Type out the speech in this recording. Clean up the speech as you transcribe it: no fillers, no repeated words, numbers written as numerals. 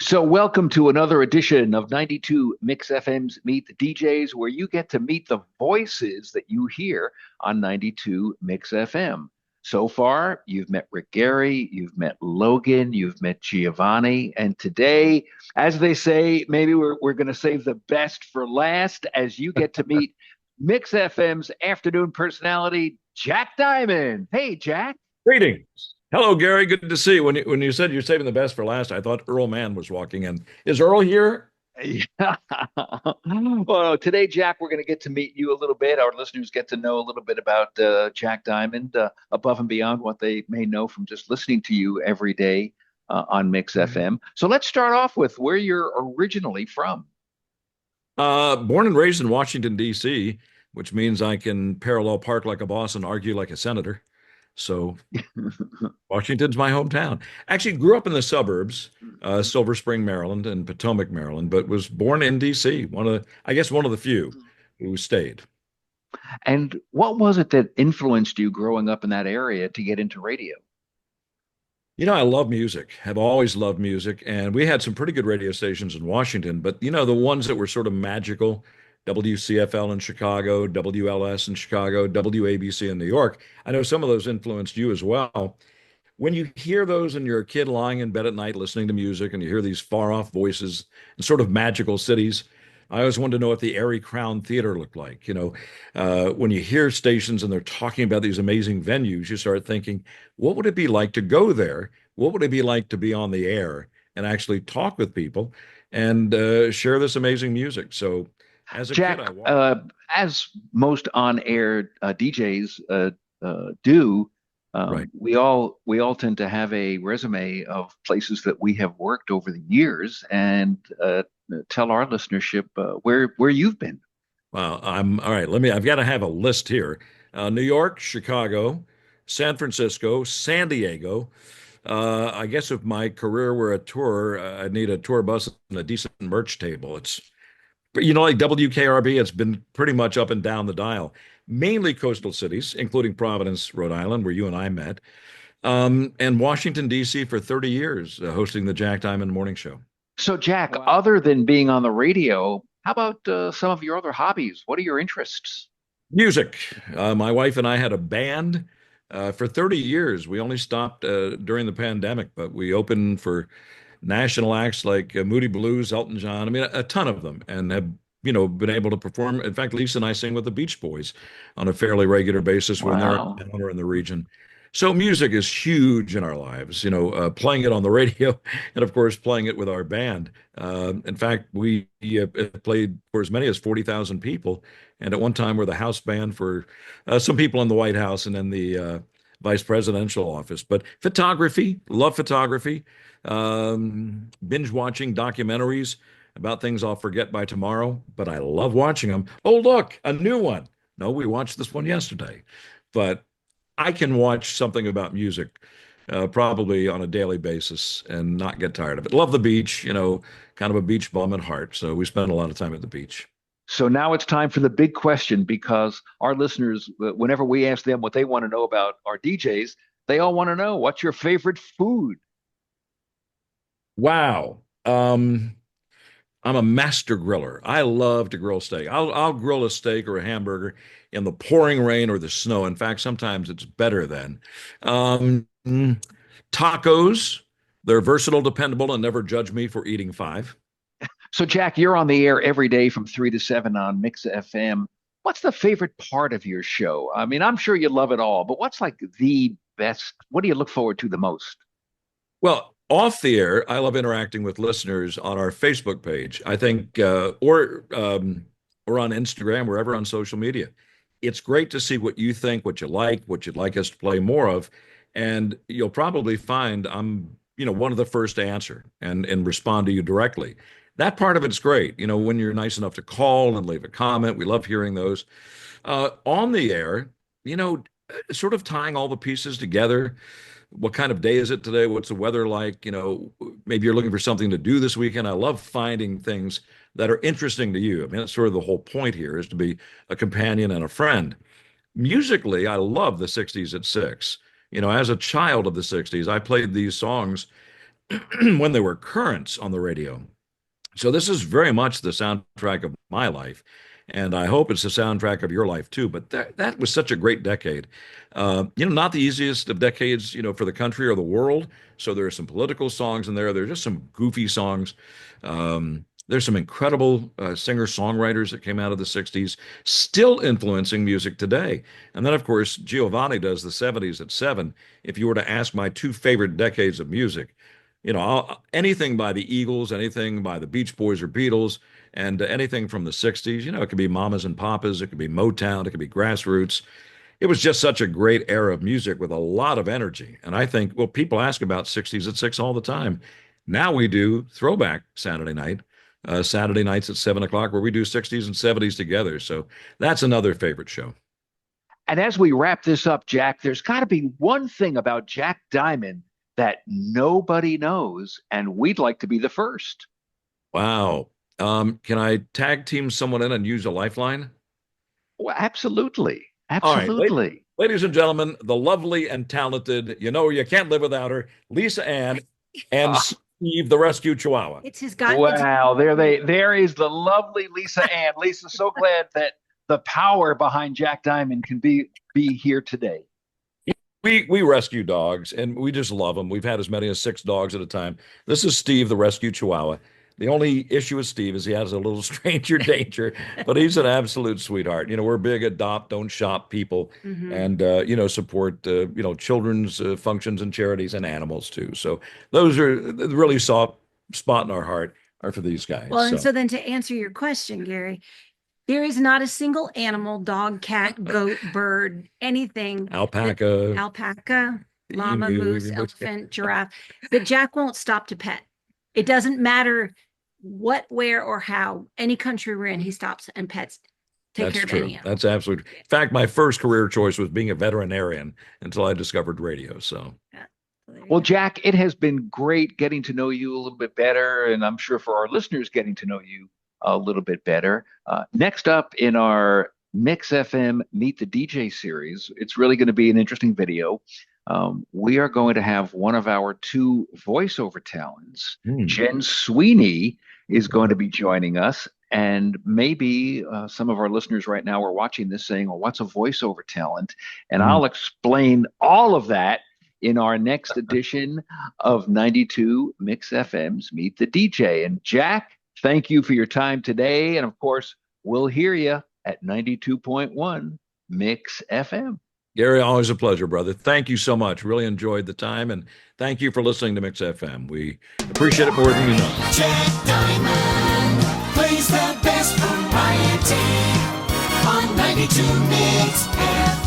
So, welcome to another edition of 92 Mix FM's Meet the DJs, where you get to meet the voices that you hear on 92 Mix FM. So far, you've met Rick Gary, you've met Logan, you've met Giovanni, and today, as they say, maybe we're going to save the best for last as you get to meet Mix FM's afternoon personality, Jack Diamond. Hey, Jack. Greetings. Hello, Gary. Good to see you. When you said you're saving the best for last, I thought Earl Mann was walking in. Is Earl here? Yeah. Well, today, Jack, we're going to get to meet you a little bit. Our listeners get to know a little bit about Jack Diamond, above and beyond what they may know from just listening to you every day on Mix FM. So let's start off with where you're originally from. Born and raised in Washington, D.C., which means I can parallel park like a boss and argue like a senator. So Washington's my hometown. Actually, grew up in the suburbs, Silver Spring, Maryland, and Potomac, Maryland, but was born in D.C. I guess, one of the few who stayed. And what was it that influenced you growing up in that area to get into radio? I love music, have always loved music. And we had some pretty good radio stations in Washington, but the ones that were sort of magical, WCFL in Chicago, WLS in Chicago, WABC in New York. I know some of those influenced you as well. When you hear those and you're a kid lying in bed at night listening to music and you hear these far off voices in sort of magical cities, I always wanted to know what the Airy Crown Theater looked like. When you hear stations and they're talking about these amazing venues, you start thinking, what would it be like to go there? What would it be like to be on the air and actually talk with people and share this amazing music? So as a kid, Jack, I walked. as most on-air DJs do, Right. we all tend to have a resume of places that we have worked over the years, and tell our listenership where you've been. Well, I'm all right. I've got to have a list here. New York, Chicago, San Francisco, San Diego. I guess if my career were a tour, I'd need a tour bus and a decent merch table. But like WKRB, it's been pretty much up and down the dial, mainly coastal cities, including Providence, Rhode Island, where you and I met, and Washington, D.C. for 30 years, hosting the Jack Diamond Morning Show. So, Jack, Wow. other than being on the radio, how about some of your other hobbies? What are your interests? Music. My wife and I had a band for 30 years. We only stopped during the pandemic, but we opened for national acts like Moody Blues, Elton John. I mean, a ton of them, and have been able to perform. In fact, Lisa and I sing with the Beach Boys on a fairly regular basis when they're Wow. in town or in the region. So music is huge in our lives. Playing it on the radio, and of course playing it with our band. In fact, we played for as many as 40,000 people, and at one time we're the house band for some people in the White House and in the vice presidential office. But photography, love photography. Binge watching documentaries about things I'll forget by tomorrow, but I love watching them. Oh, look, a new one. No, we watched this one yesterday, but I can watch something about music probably on a daily basis and not get tired of it. Love the beach, kind of a beach bum at heart. So we spend a lot of time at the beach. So now it's time for the big question because our listeners, whenever we ask them what they want to know about our DJs, they all want to know what's your favorite food? Wow. I'm a master griller. I love to grill steak. I'll grill a steak or a hamburger in the pouring rain or the snow. In fact, sometimes it's better then. Tacos, they're versatile, dependable, and never judge me for eating five. So, Jack, you're on the air every day from 3 to 7 on Mix FM. What's the favorite part of your show? I mean, I'm sure you love it all, but what's like the best? What do you look forward to the most? Well, off the air, I love interacting with listeners on our Facebook page. I think, or on Instagram, wherever on social media. It's great to see what you think, what you like, what you'd like us to play more of, and you'll probably find I'm, one of the first to answer and respond to you directly. That part of it's great. When you're nice enough to call and leave a comment, we love hearing those. On the air, you know, sort of tying all the pieces together. What kind of day is it today? What's the weather like? Maybe you're looking for something to do this weekend. I love finding things that are interesting to you. I mean, that's sort of the whole point here is to be a companion and a friend. Musically, I love the 60s at six. As a child of the 60s, I played these songs when they were currents on the radio. So this is very much the soundtrack of my life. And I hope it's the soundtrack of your life too. But that was such a great decade. Not the easiest of decades, for the country or the world. So there are some political songs in there. There are just some goofy songs. There's some incredible singer-songwriters that came out of the 60s, still influencing music today. And then, of course, Giovanni does the 70s at 7. If you were to ask my two favorite decades of music, anything by the Eagles, anything by the Beach Boys or Beatles, and anything from the 60s, it could be Mamas and Papas, it could be Motown, it could be Grassroots. It was just such a great era of music with a lot of energy. And I think, well, people ask about 60s at 6 all the time. Now we do Throwback Saturday nights at 7 o'clock, where we do 60s and 70s together. So that's another favorite show. And as we wrap this up, Jack, there's got to be one thing about Jack Diamond that nobody knows, and we'd like to be the first. Wow. Can I tag team someone in and use a lifeline? Well, absolutely. All right, Absolutely. ladies and gentlemen, the lovely and talented, you can't live without her, Lisa Ann and Steve, the rescue Chihuahua. It's his God. Wow, there is the lovely Lisa Ann. Lisa, so glad that the power behind Jack Diamond can be here today. We rescue dogs, and we just love them. We've had as many as 6 dogs at a time. This is Steve, the rescue Chihuahua. The only issue with Steve is he has a little stranger danger, but he's an absolute sweetheart. We're big adopt, don't shop people, and support children's functions and charities and animals too. So those are the really soft spot in our heart are for these guys. Well, and so then to answer your question, Gary, there is not a single animal, dog, cat, goat, bird, anything. Alpaca, llama, moose, elephant, giraffe, that Jack won't stop to pet. It doesn't matter what, where, or how. Any country we're in, he stops and pets. Take care of any animal. That's absolutely. In fact, my first career choice was being a veterinarian until I discovered radio. So. Yeah. Well, Jack, it has been great getting to know you a little bit better, and I'm sure for our listeners getting to know you a little bit better. Next up in our Mix FM Meet the DJ series, it's really going to be an interesting video. We are going to have one of our 2 voiceover talents. Jen Sweeney is going to be joining us. And maybe some of our listeners right now are watching this saying, well, what's a voiceover talent? And I'll explain all of that in our next edition of 92 Mix FM's Meet the DJ. And Jack, thank you for your time today. And of course, we'll hear you at 92.1 Mix FM. Gary, always a pleasure, brother. Thank you so much. Really enjoyed the time, and thank you for listening to Mix FM. We appreciate it more than you know. Jack Diamond plays the best variety on 92 Mix FM.